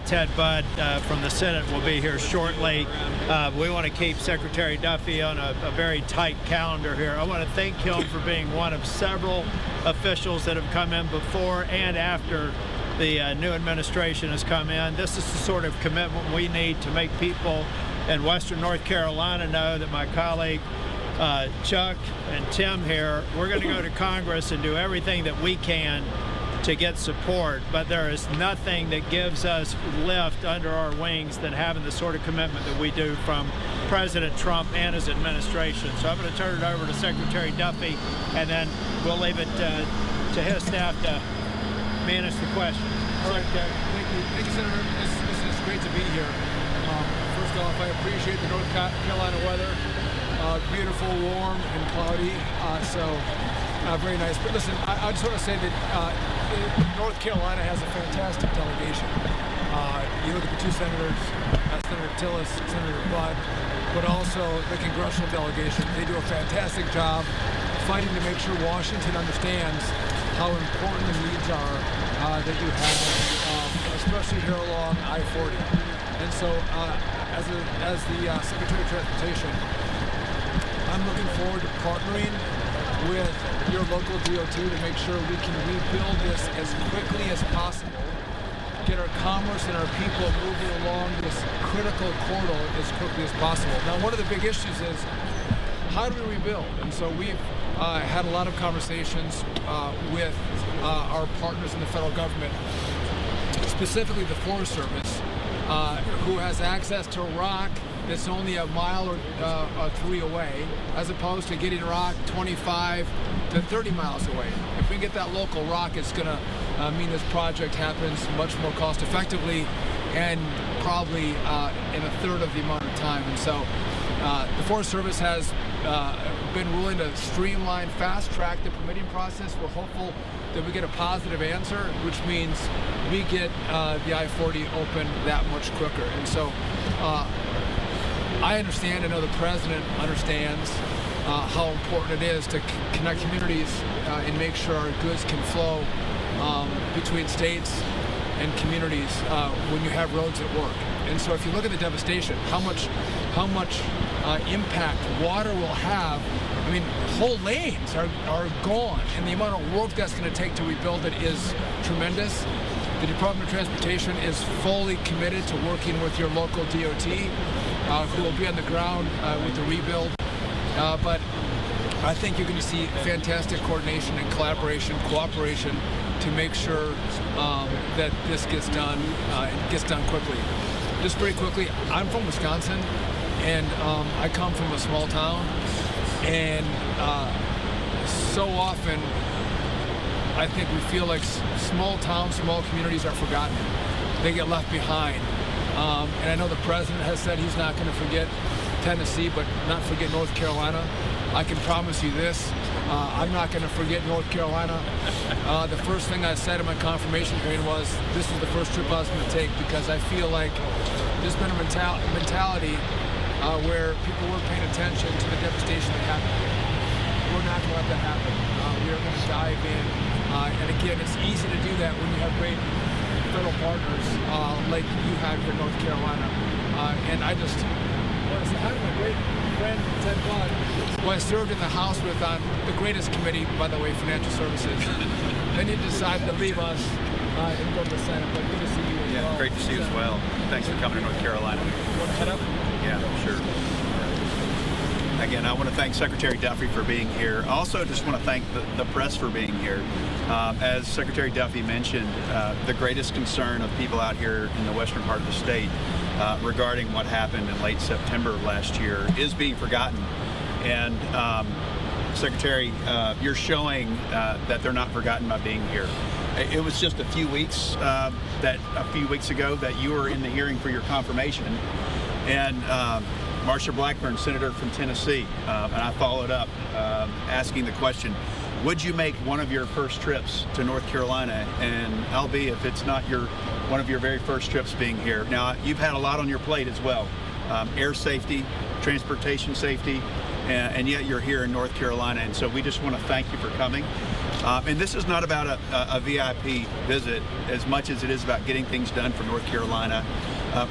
Ted Budd from the Senate will be here shortly. We want to keep Secretary Duffy on a very tight calendar here. I want to thank him for being one of several officials that have come in before and after the new administration has come in. This is the sort of commitment we need to make people in Western North Carolina know that my colleague Chuck and Tim here, we're going to go to Congress and do everything that we can to get support, but there is nothing that gives us lift under our wings than having the sort of commitment that we do from President Trump and his administration. So I'm going to turn it over to Secretary Duffy, and then we'll leave it to his staff to manage the questions. All right, thank you, Senator. This is great to be here. First off, I appreciate the North Carolina weather. Beautiful, warm, and cloudy, very nice. But listen, I just want to say that North Carolina has a fantastic delegation. You look at the two senators, Senator Tillis, Senator Budd, but also the Congressional delegation. They do a fantastic job fighting to make sure Washington understands how important the needs are that you have, especially here along I-40. And so, as the Secretary of Transportation, I'm looking forward to partnering with your local DOT to make sure we can rebuild this as quickly as possible, get our commerce and our people moving along this critical corridor as quickly as possible. Now, one of the big issues is, how do we rebuild? And so we've had a lot of conversations with our partners in the federal government, specifically the Forest Service, who has access to rock that's only a mile or 3 away, as opposed to getting rock 25 to 30 miles away. If we can get that local rock, it's going to mean this project happens much more cost effectively and probably in a third of the amount of time. And so the Forest Service has been willing to streamline, fast track the permitting process. We're hopeful that we get a positive answer, which means we get the I-40 open that much quicker. And so I understand, I know the President understands how important it is to connect communities and make sure our goods can flow between states and communities when you have roads that work. And so if you look at the devastation, how much impact water will have, I mean, whole lanes are gone, and the amount of work that's going to take to rebuild it is tremendous. The Department of Transportation is fully committed to working with your local DOT, who will be on the ground with the rebuild. But I think you're going to see fantastic coordination and collaboration, cooperation to make sure that this gets done quickly. Just very quickly, I'm from Wisconsin, and I come from a small town, and so often I think we feel like small towns, small communities are forgotten. They get left behind. And I know the President has said he's not going to forget Tennessee, but not forget North Carolina. I can promise you this, I'm not going to forget North Carolina. The first thing I said in my confirmation hearing was, this is the first trip I was going to take, because I feel like there's been a mentality where people weren't paying attention to the devastation that happened. We're not going to let that happen. We are going to dive in. And again, it's easy to do that when you have great federal partners like you have here in North Carolina. And I just want to say hi to my great friend, Ted Budd, who I served in the House with on the greatest committee, by the way, Financial Services. Then he decided to leave us and go to the Senate. But good to see you as well. Yeah, great to see you as well. Thanks for coming to North Carolina. You want to head up? Yeah, sure. Again, I want to thank Secretary Duffy for being here. I also just want to thank the press for being here. As Secretary Duffy mentioned, the greatest concern of people out here in the western part of the state regarding what happened in late September of last year is being forgotten. And Secretary, you're showing that they're not forgotten by being here. It was just a few weeks ago that you were in the hearing for your confirmation, and Marsha Blackburn, Senator from Tennessee, and I followed up asking the question, would you make one of your first trips to North Carolina, and albeit if it's not one of your very first trips being here. Now, you've had a lot on your plate as well, air safety, transportation safety, and yet you're here in North Carolina, and so we just want to thank you for coming. And this is not about a VIP visit as much as it is about getting things done for North Carolina,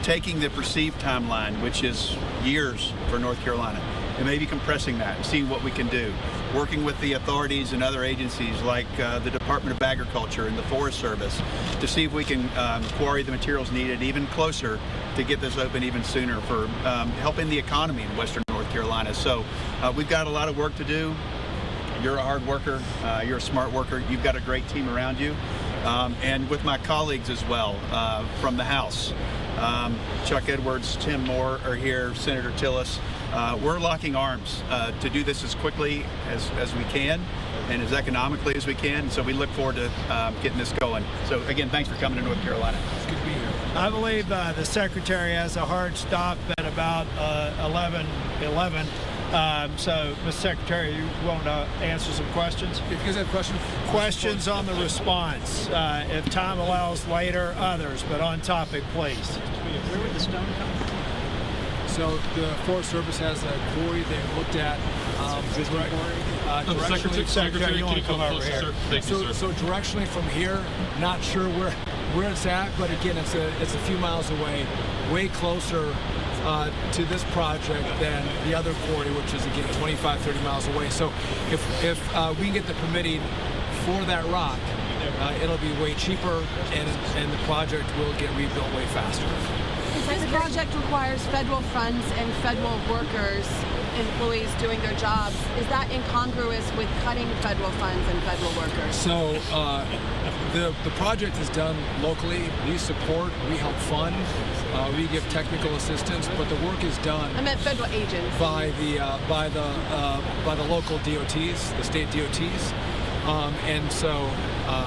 taking the perceived timeline, which is years for North Carolina, and maybe compressing that and seeing what we can do. Working with the authorities and other agencies like the Department of Agriculture and the Forest Service to see if we can quarry the materials needed even closer to get this open even sooner for helping the economy in Western North Carolina. So we've got a lot of work to do. You're a hard worker, you're a smart worker, you've got a great team around you. And with my colleagues as well from the House. Chuck Edwards, Tim Moore are here, Senator Tillis. We're locking arms to do this as quickly as we can and as economically as we can. So we look forward to getting this going. So again, thanks for coming to North Carolina. It's good to be here. I believe the Secretary has a hard stop at about 11:11. So, Mr. Secretary, you want to answer some questions? If you guys have questions? Questions on the response. If time allows later, others, but on topic, please. Where would the stone come from? So the Forest Service has a quarry they looked at. Secretary, you want to come over here? Sir? Thank you, sir. So directionally from here, not sure where it's at, but again, it's a few miles away, way closer to this project than the other quarry, which is again 25, 30 miles away. So if we can get the permitting for that rock, it'll be way cheaper, and the project will get rebuilt way faster. This project requires federal funds and federal workers, employees doing their jobs. Is that incongruous with cutting federal funds and federal workers? So the project is done locally. We support, we help fund, we give technical assistance, but the work is done. I meant federal agents. By the local DOTs, the state DOTs. And so,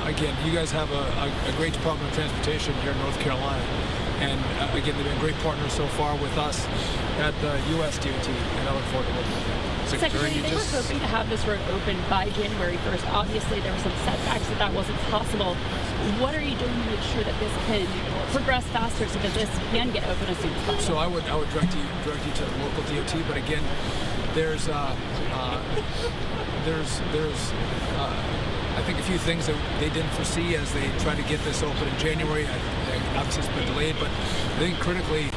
again, you guys have a great Department of Transportation here in North Carolina. And again, they've been great partners so far with us at the U.S. DOT, and I look forward to working with them. Secretary, they were hoping to have this road open by January 1st. Obviously, there were some setbacks that wasn't possible. What are you doing to make sure that this can progress faster so that this can get open as soon as possible? So I would direct you to the local DOT, but again, there's I think a few things that they didn't foresee as they tried to get this open in January. Obviously it's been delayed, but I think critically,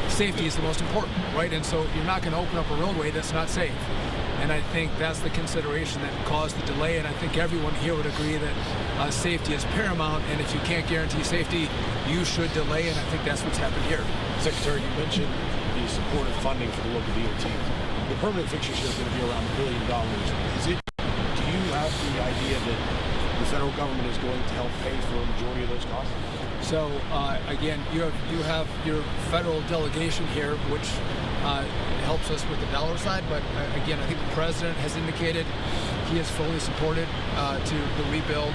safety is the most important, right? And so you're not going to open up a roadway that's not safe. And I think that's the consideration that caused the delay, and I think everyone here would agree that safety is paramount, and if you can't guarantee safety, you should delay, and I think that's what's happened here. Secretary, you mentioned the support of funding for the local DOT. The permanent fixtures here is going to be around $1 billion. Do you have the idea that the federal government is going to help pay for a majority of those costs? So again, you have your federal delegation here, which helps us with the dollar side. But again, I think the president has indicated he is fully supported to the rebuild.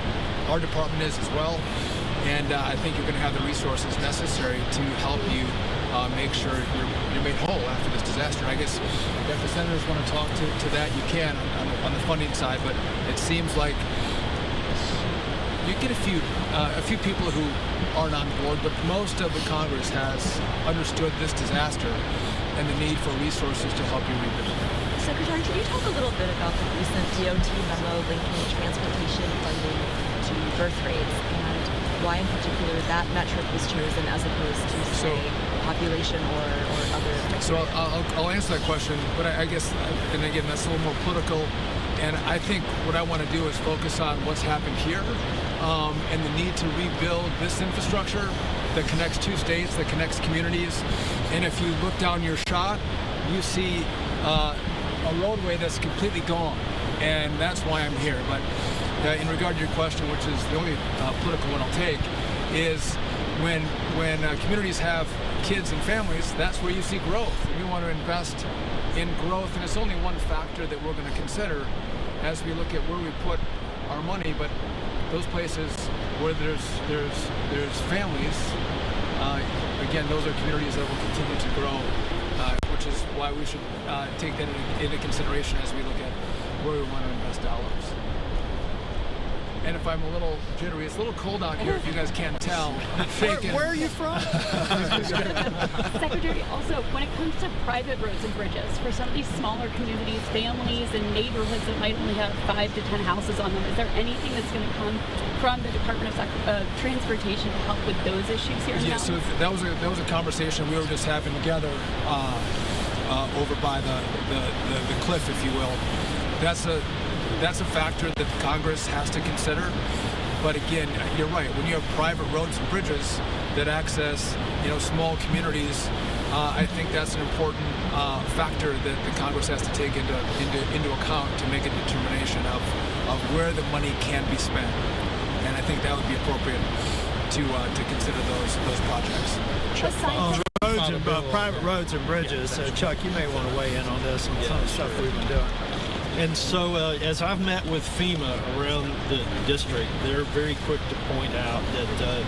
Our department is as well, and I think you're going to have the resources necessary to help you make sure you're made whole after this disaster. I guess if the senators want to talk to that, you can on the funding side. But it seems like you get a few people who aren't on board, but most of the Congress has understood this disaster and the need for resources to help you rebuild. Secretary, can you talk a little bit about the recent DOT memo linking transportation funding to birth rates and why in particular that metric was chosen as opposed to, say, population or other criteria? So I'll answer that question, but I guess, and again, that's a little more political. And I think what I want to do is focus on what's happened here and the need to rebuild this infrastructure that connects two states, that connects communities. And if you look down your shot, you see a roadway that's completely gone. And that's why I'm here. But in regard to your question, which is the only political one I'll take, is when communities have kids and families, that's where you see growth. And we want to invest in growth, and it's only one factor that we're going to consider as we look at where we put our money. But those places where there's families, again, those are communities that will continue to grow, which is why we should take that into consideration as we look at where we want to invest dollars. and if I'm a little jittery, it's a little cold out here if you guys can't tell. I'm shaking. Where are you from? Secretary, also, when it comes to private roads and bridges, for some of these smaller communities, families, and neighborhoods that might only have 5 to 10 houses on them, is there anything that's going to come from the Department of Transportation to help with those issues here in the So mountains? that was a conversation we were just having together over by the cliff, if you will. That's a factor that Congress has to consider. But again, you're right. When you have private roads and bridges that access, small communities, I think that's an important factor that the Congress has to take into account to make a determination of where the money can be spent. And I think that would be appropriate to consider those projects. Private roads and bridges. Chuck, you may want to weigh in on this and some of the stuff we've been doing. And so, as I've met with FEMA around the district, they're very quick to point out that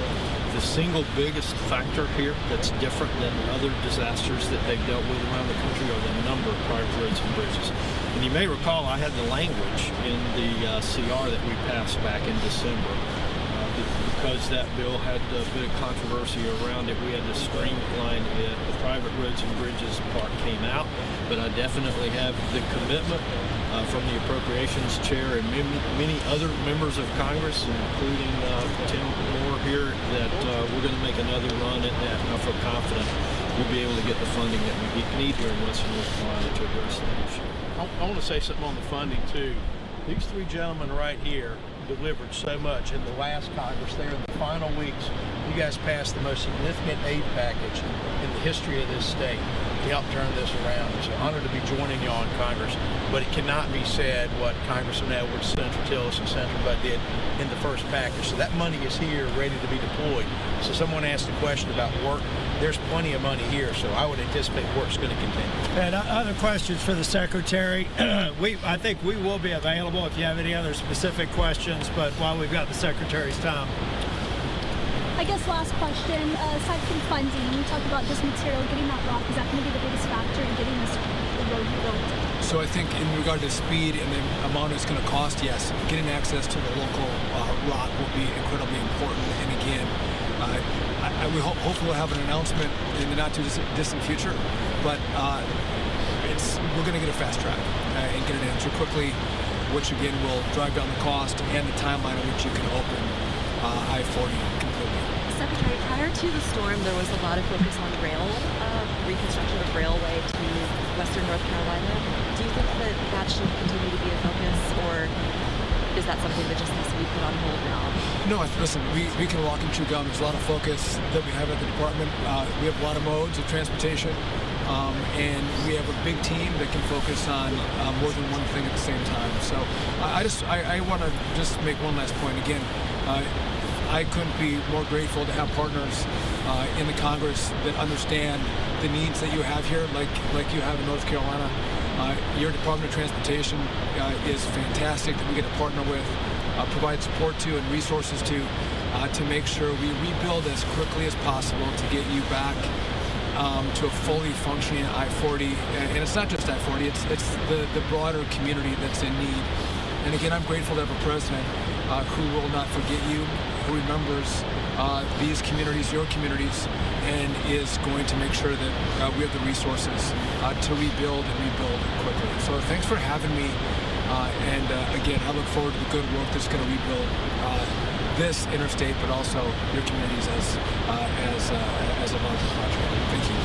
the single biggest factor here that's different than other disasters that they've dealt with around the country are the number of private roads and bridges. And you may recall I had the language in the CR that we passed back in December. Because that bill had a bit of controversy around it, we had to streamline it. The private roads and bridges part came out, but I definitely have the commitment from the Appropriations Chair and many other members of Congress, including Tim Moore here, that we're going to make another run at that. And I feel confident we'll be able to get the funding that we need here in Western North Carolina to address that issue. I want to say something on the funding too. These three gentlemen right here delivered so much in the last Congress. There in the final weeks, you guys passed the most significant aid package in the history of this state to help turn this around. It's an honor to be joining you all in Congress, but it cannot be said what Congressman Edwards, Senator Tillis, and Senator Budd did in the first package. So that money is here, ready to be deployed. So someone asked a question about work. There's plenty of money here, so I would anticipate work's going to continue. And other questions for the Secretary? I think we will be available if you have any other specific questions, but while we've got the Secretary's time. I guess last question, aside from funding, you talked about this material, getting that rock, is that going to be the biggest factor in getting this road built? So I think in regard to speed and the amount it's going to cost, yes, getting access to the local rock will be incredibly important. And again, we hopefully we'll have an announcement in the not too distant future, but we're going to get a fast track and get an answer quickly, which again will drive down the cost and the timeline in which you can open I-40 completely. Secretary, prior to the storm, there was a lot of focus on rail, reconstruction of railway to Western North Carolina. Do you think that should continue to be a focus, or is that something that just needs to be put on hold now? No, listen, we can walk and chew gum. There's a lot of focus that we have at the department. We have a lot of modes of transportation, and we have a big team that can focus on more than one thing at the same time. So I want to just make one last point. Again, I couldn't be more grateful to have partners in the Congress that understand the needs that you have here, like you have in North Carolina. Your Department of Transportation is fantastic that we get to partner with, provide support to and resources to make sure we rebuild as quickly as possible to get you back to a fully functioning I-40. And it's not just I-40, it's the broader community that's in need. And again, I'm grateful to have a president who will not forget you, who remembers these communities, your communities, and is going to make sure that we have the resources to rebuild and rebuild quickly. So thanks for having me. And again, I look forward to the good work that's going to rebuild this interstate, but also your communities as a larger project. Thank you.